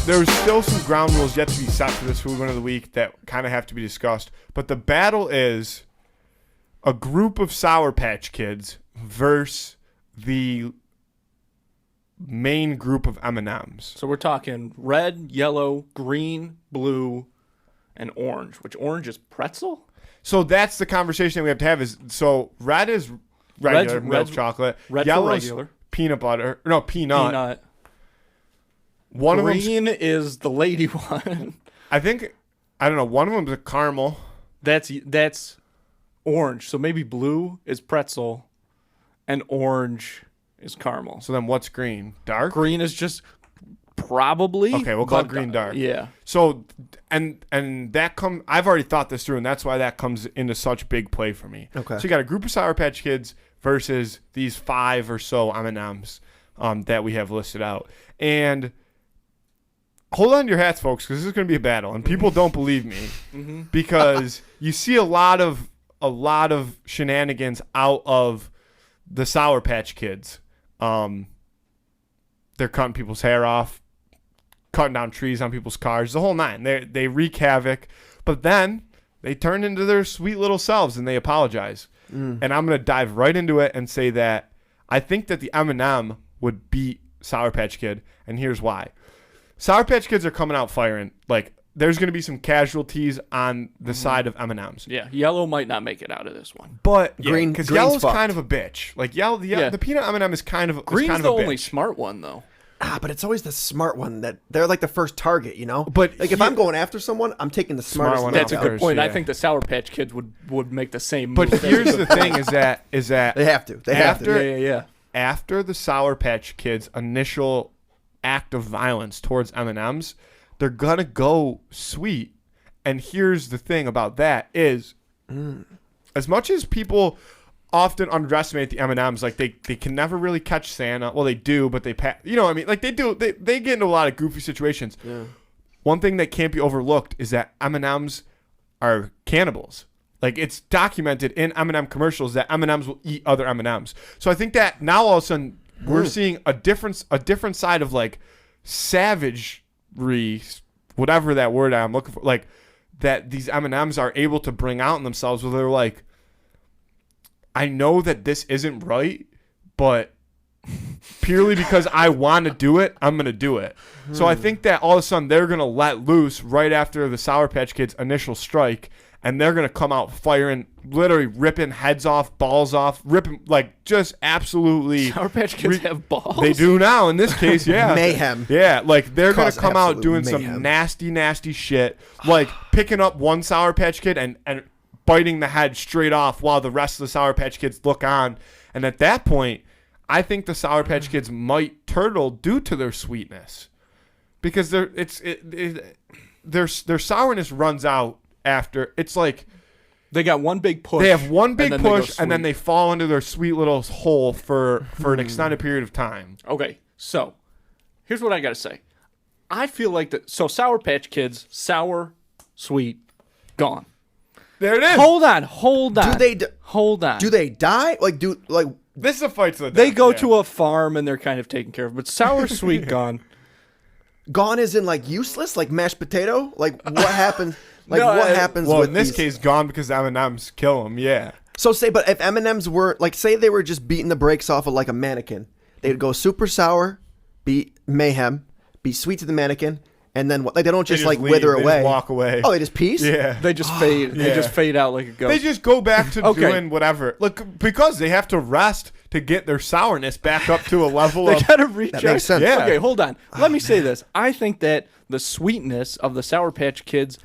there's still some ground rules yet to be set for this food one of the week that kind of have to be discussed. But the battle is a group of Sour Patch Kids versus the main group of M&Ms. So we're talking red, yellow, green, blue, and orange. Which orange is pretzel? So that's the conversation that we have to have. Is so red is regular milk chocolate. Red Yellow's regular. Peanut butter. No, peanut. One green is the lady one. I don't know. One of them is a caramel. That's orange. So maybe blue is pretzel, and orange is caramel. So then what's green? Dark? Green is just probably. Okay, we'll call it green dark. Yeah. So and that I've already thought this through, and that's why that comes into such big play for me. Okay. So you got a group of Sour Patch Kids versus these 5 or so M&Ms that we have listed out. And hold on to your hats, folks, because this is going to be a battle, and people don't believe me because you see a lot of shenanigans out of the Sour Patch Kids. They're cutting people's hair off, cutting down trees on people's cars, the whole nine. They wreak havoc, but then they turn into their sweet little selves and they apologize. And I'm going to dive right into it and say that I think that the M&M would beat Sour Patch Kid, and here's why. Sour Patch Kids are coming out firing. Like, there's going to be some casualties on the side of M&Ms. Yeah, yellow might not make it out of this one. But Green, because green's yellow's fucked. kind of a bitch. Like the peanut M&M is kind of Green's kind of the a only bitch. smart one though. But it's always the smart one that they're like the first target, you know. But like if I'm going after someone, I'm taking the smartest one one. That's a out good first, point. I yeah. think the Sour Patch Kids would make the same But move. here's the thing: is that They have to. They have to. Yeah. after the Sour Patch Kids' initial act of violence towards M&Ms, they're gonna go sweet. And here's the thing about that is, as much as people often underestimate the M&Ms, like they can never really catch Santa. Well, they do, but they you know what I mean? Like they do. They get into a lot of goofy situations. Yeah. One thing that can't be overlooked is that M&Ms are cannibals. Like it's documented in M&M commercials that M&Ms will eat other M&Ms. So I think that now all of a sudden we're seeing a different side of like savagery, whatever that word I'm looking for, like that these M&Ms are able to bring out in themselves where they're like, I know that this isn't right, but purely because I want to do it, I'm going to do it. So I think that all of a sudden they're going to let loose right after the Sour Patch Kids' initial strike, and they're going to come out firing, literally ripping heads off, balls off, ripping, like just absolutely. Sour Patch Kids have balls? They do now in this case, yeah. Mayhem. Yeah, like they're going to Cause come out absolute doing mayhem. some nasty, nasty shit, like picking up one Sour Patch Kid and biting the head straight off while the rest of the Sour Patch Kids look on. And at that point, I think the Sour Patch Kids might turtle due to their sweetness, because their sourness runs out after. It's like They got one big push. they have one big and then they go push, and then sweet. they fall into their sweet little hole for an extended period of time. Okay, so here's what I got to say. I feel like so Sour Patch Kids, sour, sweet, gone. There it is. Hold on. Hold on. Do they die? This is a fight to the They death, go yeah. to a farm and they're kind of taken care of. But sour, sweet, gone. Gone as in like useless, like mashed potato? Like what happens? Like No, what happens Well, with in this these? case, gone because M&Ms kill them. Yeah. So but if M&Ms were like, say they were just beating the brakes off of like a mannequin, they'd go super sour, be mayhem, be sweet to the mannequin, and then what? Like they don't just like leave. wither They away. just walk away. Oh, they just peace? Yeah. They just fade. They Yeah. just fade out like a ghost. They just go back to Okay. doing whatever. Look, because they have to rest to get their sourness back up to a level They of. gotta reach That makes sense. Yeah. Okay, hold on. Let me say this. I think that the sweetness of the Sour Patch Kids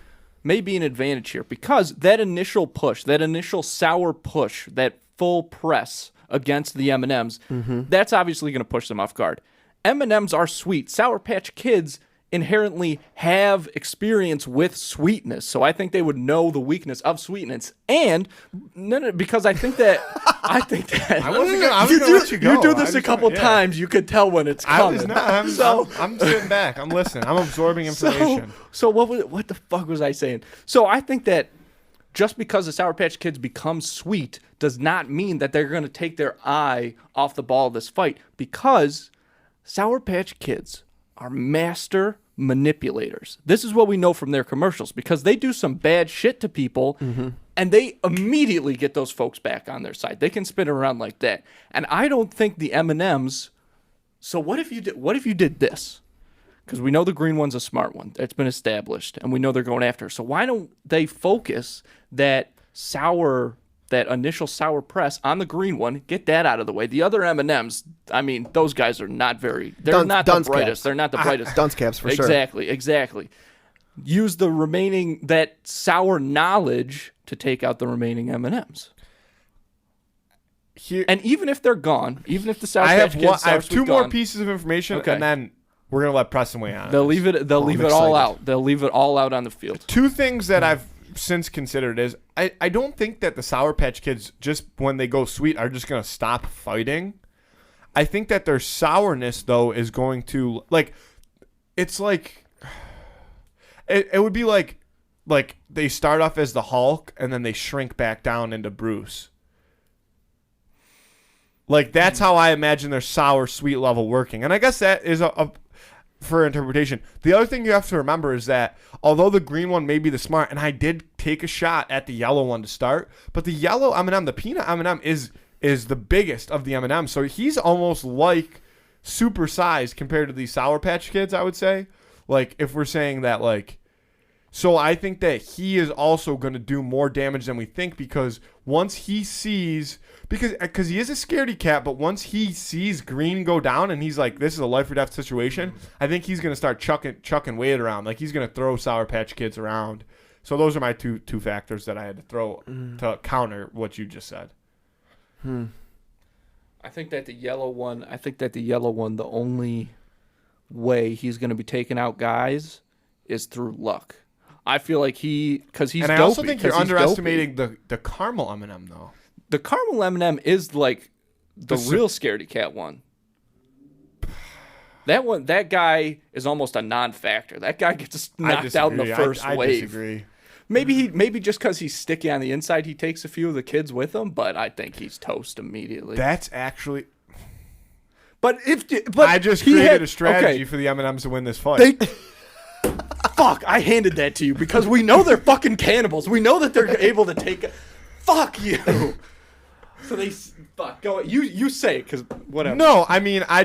may be an advantage here, because that initial push, that initial sour push, that full press against the M&Ms, that's obviously going to push them off guard. M&Ms are sweet. Sour Patch Kids inherently have experience with sweetness, so I think they would know the weakness of sweetness. And because I think that I was gonna let you go. you do this a couple times, you could tell when it's I coming. was not. I'm sitting back. I'm listening. I'm absorbing information. So what the fuck was I saying? So I think that just because the Sour Patch Kids become sweet does not mean that they're going to take their eye off the ball of this fight, because Sour Patch Kids are master manipulators. This is what we know from their commercials because they do some bad shit to people and they immediately get those folks back on their side. They can spin it around like that. And I don't think the M&Ms. So what if you did this? Because we know the green one's a smart one. It's been established and we know they're going after her. So why don't they focus that initial sour press on the green one, get that out of the way. The other M&Ms, I mean, those guys are not very, they're not the brightest. Caps. They're not the brightest. Dunce caps for sure. Exactly. Use the remaining, that sour knowledge to take out the remaining M&Ms. And even if they're gone, even if the Sour Patch Kids I have two gone, more pieces of information, and then we're going to let Preston weigh on it. They'll leave it all out. They'll leave it all out on the field. Two things that I've since considered is I don't think that the Sour Patch Kids, just when they go sweet, are just going to stop fighting. I think that their sourness, though, is going to, like, it's like, it would be like they start off as the Hulk and then they shrink back down into Bruce. Like, that's how I imagine their sour, sweet level working. And I guess that is a for interpretation. The other thing you have to remember is that although the green one may be the smart, and I did take a shot at the yellow one to start, but the yellow M&M, the peanut M&M, is the biggest of the M&Ms. So he's almost like supersized compared to these Sour Patch Kids, I would say. Like, if we're saying that, like, so I think that he is also going to do more damage than we think, because once he sees, because he is a scaredy cat, but once he sees green go down and he's like, this is a life or death situation, I think he's going to start chucking weight around. Like, he's going to throw Sour Patch Kids around. So those are my two factors that I had to throw to counter what you just said. I think that the yellow one, the only way he's going to be taking out guys is through luck. I feel like because he's dopey. And I also think you're underestimating the caramel M&M, though. The caramel M&M is like the real scaredy cat one. That guy is almost a non-factor. That guy gets knocked out in the first wave. I disagree. Maybe just because he's sticky on the inside, he takes a few of the kids with him, but I think he's toast immediately. That's actually. But I just created a strategy for the M&Ms to win this fight. Fuck! I handed that to you because we know they're fucking cannibals. We know that they're able to take. Fuck you. So they go. You say it, because whatever. No, I mean, I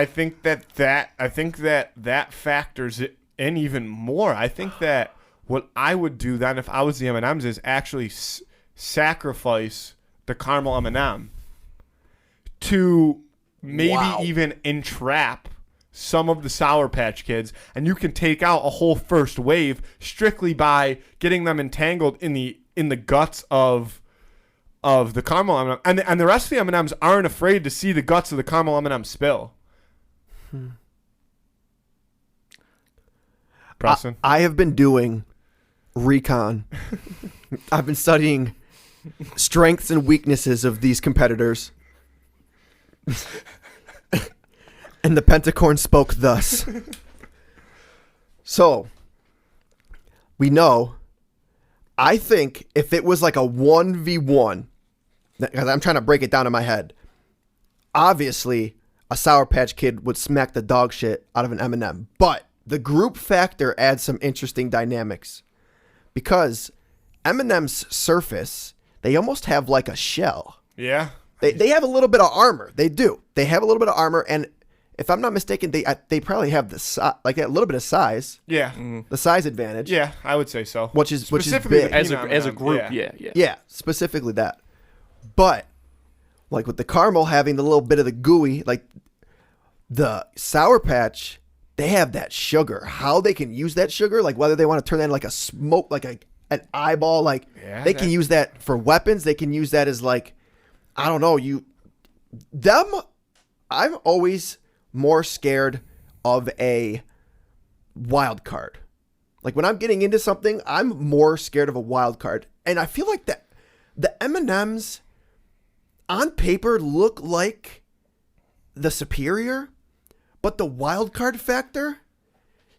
think that factors it in even more. I think that what I would do then if I was the M&Ms is actually sacrifice the caramel M&M to maybe even entrap some of the Sour Patch Kids, and you can take out a whole first wave strictly by getting them entangled in the guts of the caramel M&M. And the rest of the M&Ms aren't afraid to see the guts of the caramel M&M spill. Preston? I have been doing recon. I've been studying strengths and weaknesses of these competitors. And the Pentacorn spoke thus. So, we know, I think if it was like a 1v1, because I'm trying to break it down in my head, obviously a Sour Patch Kid would smack the dog shit out of an M&M. But the group factor adds some interesting dynamics. Because M&M's surface, they almost have like a shell. Yeah. They have a little bit of armor. They do. They have a little bit of armor, and if I'm not mistaken, they probably have a little bit of size. Yeah. The size advantage. Yeah, I would say so. Which is big. As a group, yeah. Yeah, specifically that. But like with the caramel having the little bit of the gooey, like the Sour Patch, they have that sugar. How they can use that sugar, like whether they want to turn that into like a smoke, like an eyeball, like they can use that for weapons. They can use that as like, I don't know, I'm always more scared of a wild card. Like when I'm getting into something, I'm more scared of a wild card. And I feel like that the M&Ms on paper look like the superior, but the wild card factor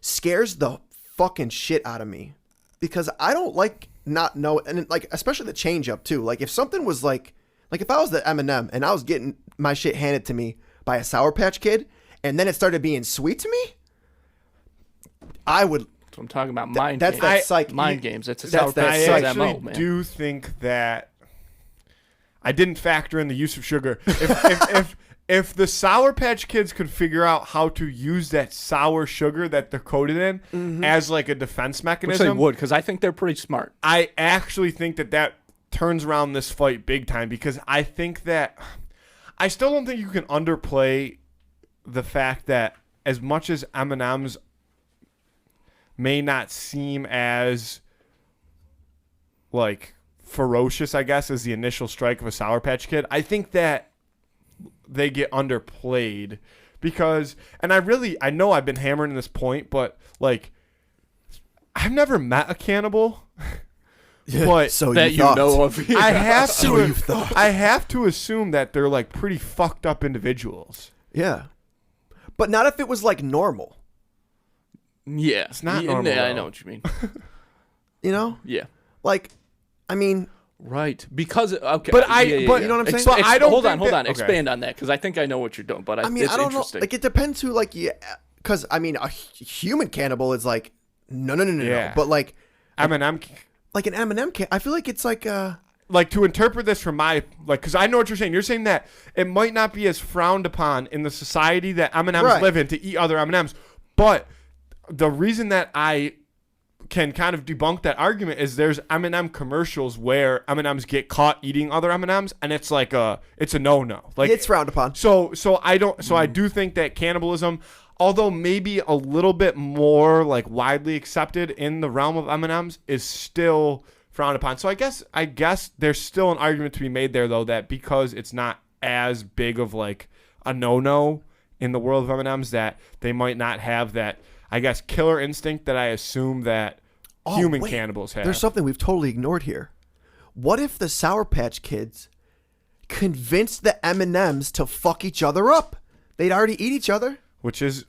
scares the fucking shit out of me, because I don't like not know, and like especially the change up too. Like if something was like if I was the M&M and I was getting my shit handed to me by a Sour Patch Kid, and then it started being sweet to me, I would. So I'm talking about mind That's games. that psych. Mind games. It's a That's Sour that Patch I psych. Kids actually MO, man. do think that I didn't factor in the use of sugar. If the Sour Patch Kids could figure out how to use that sour sugar that they're coated in as like a defense Which mechanism, they would, because I think they're pretty smart. I actually think that turns around this fight big time, because I think that I still don't think you can underplay the fact that as much as M&Ms may not seem as like ferocious, I guess, as the initial strike of a Sour Patch Kid, I think that they get underplayed because, and I know I've been hammering this point, but like I've never met a cannibal. But so That you know of. I have So to you thought. I have to assume that they're like pretty fucked up individuals. Yeah. But not if it was like normal. Yeah. It's not Yeah, normal, I though. know what you mean. You know? Yeah. Like, I mean, Right. Because, okay. But you know what I'm saying? But I don't hold think on. that- okay. Expand on that, because I think I know what you're doing, but I mean, it's I don't know. interesting. Like, it depends who, like, you. Because, I mean, a human cannibal is like, no. Yeah. But, like, M&M, like an M&M I feel like it's like, like to interpret this from my like, because I know what you're saying. You're saying that it might not be as frowned upon in the society that M&Ms Right. live in to eat other M&Ms, but the reason that I can kind of debunk that argument is there's M&M commercials where M&Ms get caught eating other M&Ms, and it's like it's a no. Like it's frowned upon. So I do think that cannibalism, although maybe a little bit more like widely accepted in the realm of M&Ms, is still frowned upon. So I guess there's still an argument to be made there, though, that because it's not as big of like a no in the world of M&Ms, that they might not have that, I guess, killer instinct that I assume that human wait. cannibals have. There's something we've totally ignored here. What if the Sour Patch Kids convinced the M&Ms to fuck each other up? They'd already eat each other. When When is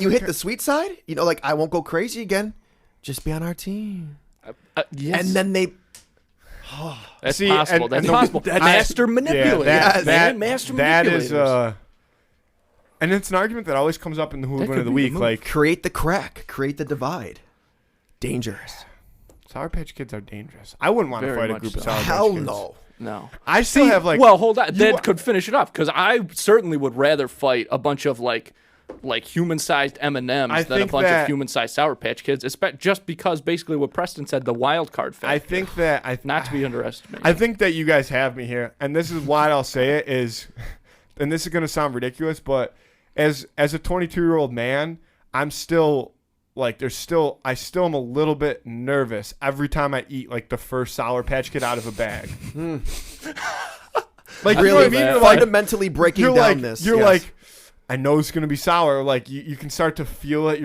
you hit the sweet side, you know, like, I won't go crazy again. Just be on our team. yes. And then they. That's See, possible. and That's the- possible. Master manipulator. that- that is and it's an argument that always comes up in the Hooligan could of the be the Week. move. Like, Create the crack. Create the divide. Dangerous. Sour Patch Kids are dangerous. I wouldn't want to Very fight a much group of so. Sour Patch Hell Kids. no. No. I still have like. Well, hold on. you That wa- could finish it up, because I certainly would rather fight a bunch of like human-sized M&Ms than a think bunch that- of human-sized Sour Patch Kids, just because basically what Preston said, the wild card factor. I think that not to be underestimated. I think that you guys have me here, and this is why I'll say it is, and this is gonna sound ridiculous, but as a 22-year-old man, I'm still like I still am a little bit nervous every time I eat like the first Sour Patch Kid out of a bag. Like, you know what I Really, mean? You're fundamentally breaking you're down like, this. You're yes. like, I know it's gonna be sour. Like you can start to feel it.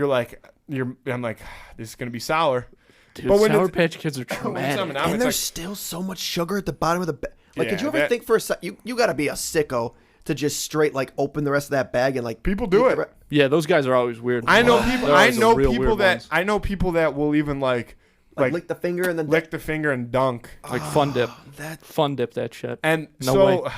I'm like, this is gonna be sour. Dude, but when Sour it's- Patch Kids are When it's traumatic. M&M, and it's there's like, still so much sugar at the bottom of the bag. Like, did Yeah, you ever that- think for a sec? You got to be a sicko to just straight like open the rest of that bag and like People do eat it. the re- Yeah, those guys are always weird. I know They're people. I always the know real people weird that ones. I know people that will even like lick the finger and then lick the finger and dunk. like fun dip. that. Fun dip that shit. And No so, way.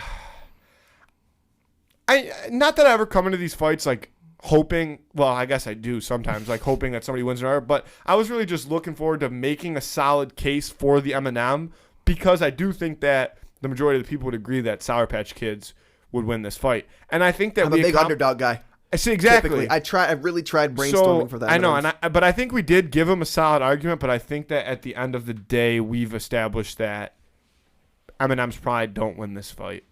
I not that I ever come into these fights like hoping. Well, I guess I do sometimes, like hoping that somebody wins another. But I was really just looking forward to making a solid case for the M&M, because I do think that the majority of the people would agree that Sour Patch Kids would win this fight, and I think that I'm a big underdog guy. I see exactly. Typically, I really tried brainstorming for that. I know, but I think we did give them a solid argument. But I think that at the end of the day, we've established that M&M's probably don't win this fight.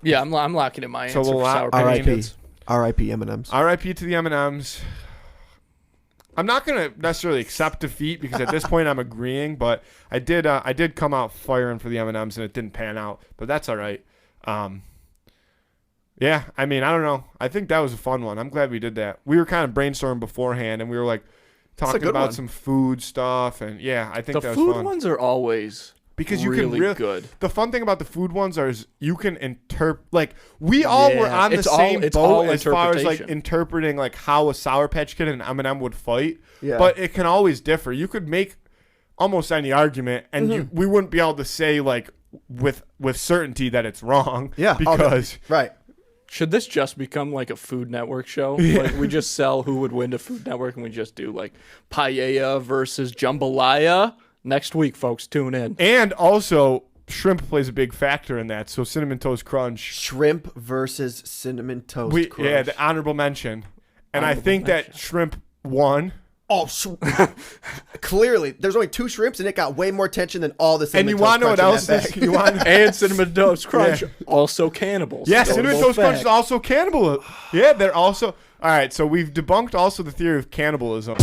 Yeah, I'm locking in my So answer we'll for lock- Sour Patch R.I.P. Kids. R.I.P. M&Ms. R.I.P. to the M&Ms. I'm not gonna necessarily accept defeat, because at this point I'm agreeing, but I did come out firing for the M&Ms, and it didn't pan out, but that's all right. Yeah, I mean, I don't know. I think that was a fun one. I'm glad we did that. We were kind of brainstorming beforehand, and we were like talking good about one. some food stuff, and yeah, I think The that was food fun. ones are always Because you really can really good. The fun thing about the food ones is you can interpret, like, we all were Yeah, on the it's all- same it's boat all as far as like interpretation. interpreting like how a Sour Patch Kid and M&M would fight. Yeah. But it can always differ. You could make almost any argument, and we wouldn't be able to say like with certainty that it's wrong. Yeah, because right. Should this just become like a Food Network show? Like we just sell who would win to Food Network, and we just do like paella versus jambalaya next week, folks. Tune in. And also, shrimp plays a big factor in that. So Cinnamon Toast Crunch. Shrimp versus Cinnamon Toast Crunch. Yeah, the honorable mention. And I Honorable think mention. that shrimp won. Oh, clearly, there's only 2 shrimps, and it got way more attention than all the And Cinnamon you Toast want to know what Crunch else in that is? bag. You want? And Cinnamon Toast Crunch, Yeah. also cannibals. Yeah, Those Cinnamon both Toast Crunch is facts. also cannibal. Yeah, they're also. All right, so we've debunked also the theory of cannibalism.